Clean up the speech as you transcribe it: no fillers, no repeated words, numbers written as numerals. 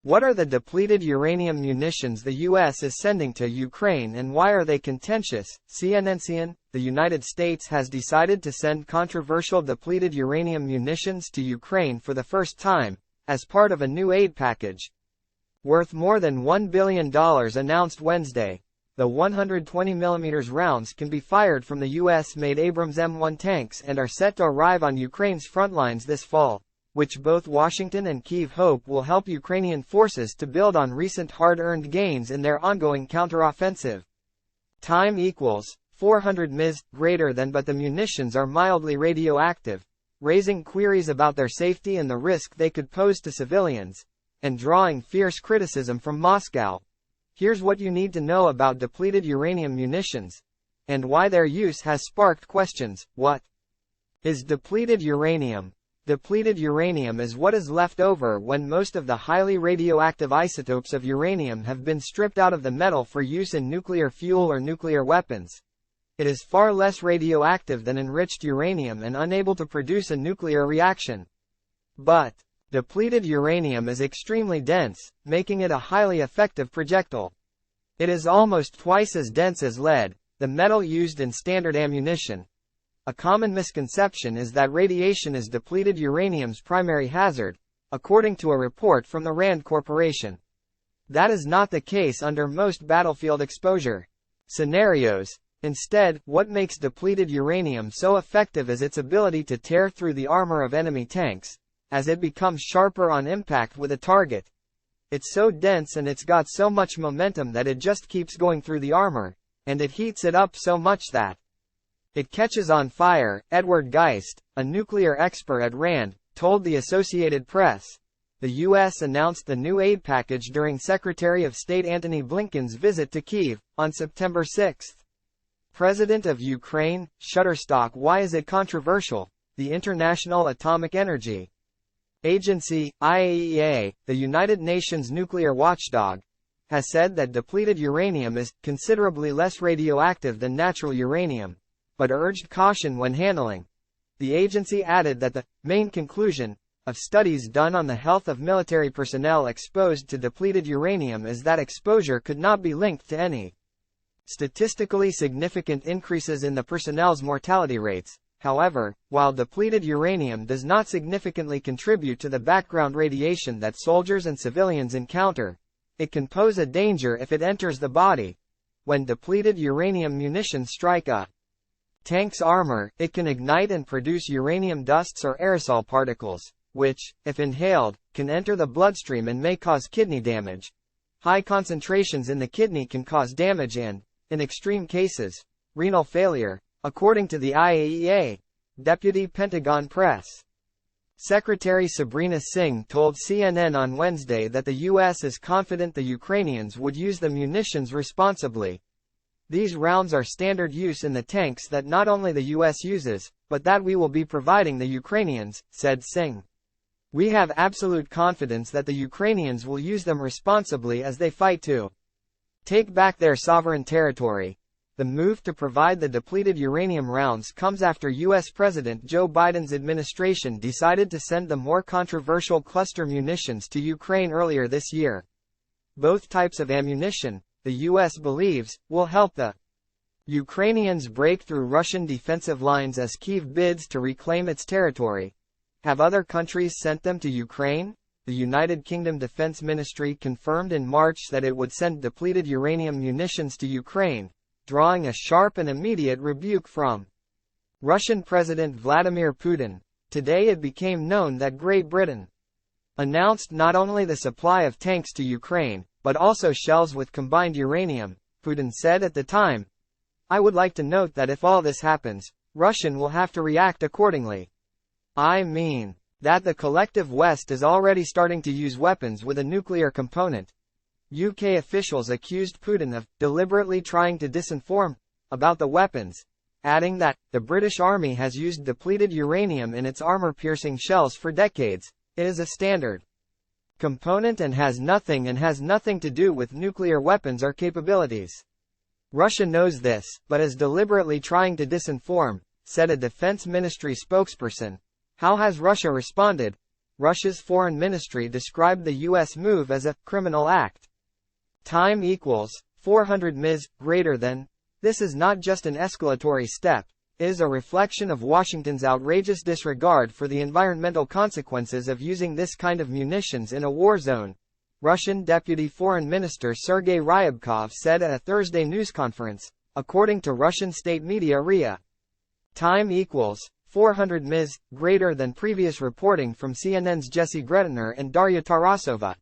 What are the depleted uranium munitions the U.S. is sending to Ukraine and why are they contentious? CNN. The United States has decided to send controversial depleted uranium munitions to Ukraine for the first time, as part of a new aid package worth more than $1 billion announced Wednesday. The 120mm rounds can be fired from the US-made Abrams M1 tanks and are set to arrive on Ukraine's front lines this fall, which both Washington and Kyiv hope will help Ukrainian forces to build on recent hard-earned gains in their ongoing counteroffensive. Time equals 400 ms greater than, but the munitions are mildly radioactive, raising queries about their safety and the risk they could pose to civilians, and drawing fierce criticism from Moscow. Here's what you need to know about depleted uranium munitions, and why their use has sparked questions. What is depleted uranium? Depleted uranium is what is left over when most of the highly radioactive isotopes of uranium have been stripped out of the metal for use in nuclear fuel or nuclear weapons. It is far less radioactive than enriched uranium and unable to produce a nuclear reaction. But depleted uranium is extremely dense, making it a highly effective projectile. It is almost twice as dense as lead, the metal used in standard ammunition. A common misconception is that radiation is depleted uranium's primary hazard, according to a report from the RAND Corporation. That is not the case under most battlefield exposure scenarios. Instead, what makes depleted uranium so effective is its ability to tear through the armor of enemy tanks, as it becomes sharper on impact with a target. It's so dense and it's got so much momentum that it just keeps going through the armor, and it heats it up so much that it catches on fire. Edward Geist, a nuclear expert at RAND, told the Associated Press. The U.S. announced the new aid package during Secretary of State Antony Blinken's visit to Kyiv, on September 6. President of Ukraine, Shutterstock. Why is it controversial? The International Atomic Energy Agency, IAEA, the United Nations nuclear watchdog, has said that depleted uranium is considerably less radioactive than natural uranium, but urged caution when handling. The agency added that the main conclusion of studies done on the health of military personnel exposed to depleted uranium is that exposure could not be linked to any statistically significant increases in the personnel's mortality rates. However, while depleted uranium does not significantly contribute to the background radiation that soldiers and civilians encounter, it can pose a danger if it enters the body. When depleted uranium munitions strike a tank's armor, it can ignite and produce uranium dusts or aerosol particles, which, if inhaled, can enter the bloodstream and may cause kidney damage. High concentrations in the kidney can cause damage and, in extreme cases, renal failure, according to the IAEA. Deputy Pentagon Press Secretary Sabrina Singh told CNN on Wednesday that the U.S. is confident the Ukrainians would use the munitions responsibly. These rounds are standard use in the tanks that not only the U.S. uses, but that we will be providing the Ukrainians, said Singh. We have absolute confidence that the Ukrainians will use them responsibly as they fight to take back their sovereign territory. The move to provide the depleted uranium rounds comes after U.S. President Joe Biden's administration decided to send the more controversial cluster munitions to Ukraine earlier this year. Both types of ammunition, the U.S. believes, will help the Ukrainians break through Russian defensive lines as Kyiv bids to reclaim its territory. Have other countries sent them to Ukraine? The United Kingdom Defense Ministry confirmed in March that it would send depleted uranium munitions to Ukraine, drawing a sharp and immediate rebuke from Russian President Vladimir Putin. Today it became known that Great Britain announced not only the supply of tanks to Ukraine, but also shells with combined uranium. Putin said at the time, "I would like to note that if all this happens, Russia will have to react accordingly. I mean that the collective West is already starting to use weapons with a nuclear component." UK officials accused Putin of deliberately trying to disinform about the weapons, adding that the British Army has used depleted uranium in its armor-piercing shells for decades. It is a standard component and has nothing to do with nuclear weapons or capabilities. Russia knows this, but is deliberately trying to disinform, said a defense ministry spokesperson. How has Russia responded? Russia's foreign ministry described the U.S. move as a criminal act. Time equals 400 ms greater than. This is not just an escalatory step, it is a reflection of Washington's outrageous disregard for the environmental consequences of using this kind of munitions in a war zone, Russian Deputy Foreign Minister Sergei Ryabkov said at a Thursday news conference, according to Russian state media RIA. Time equals 400 ms greater than previous reporting from CNN's Jesse Gretiner and Darya Tarasova.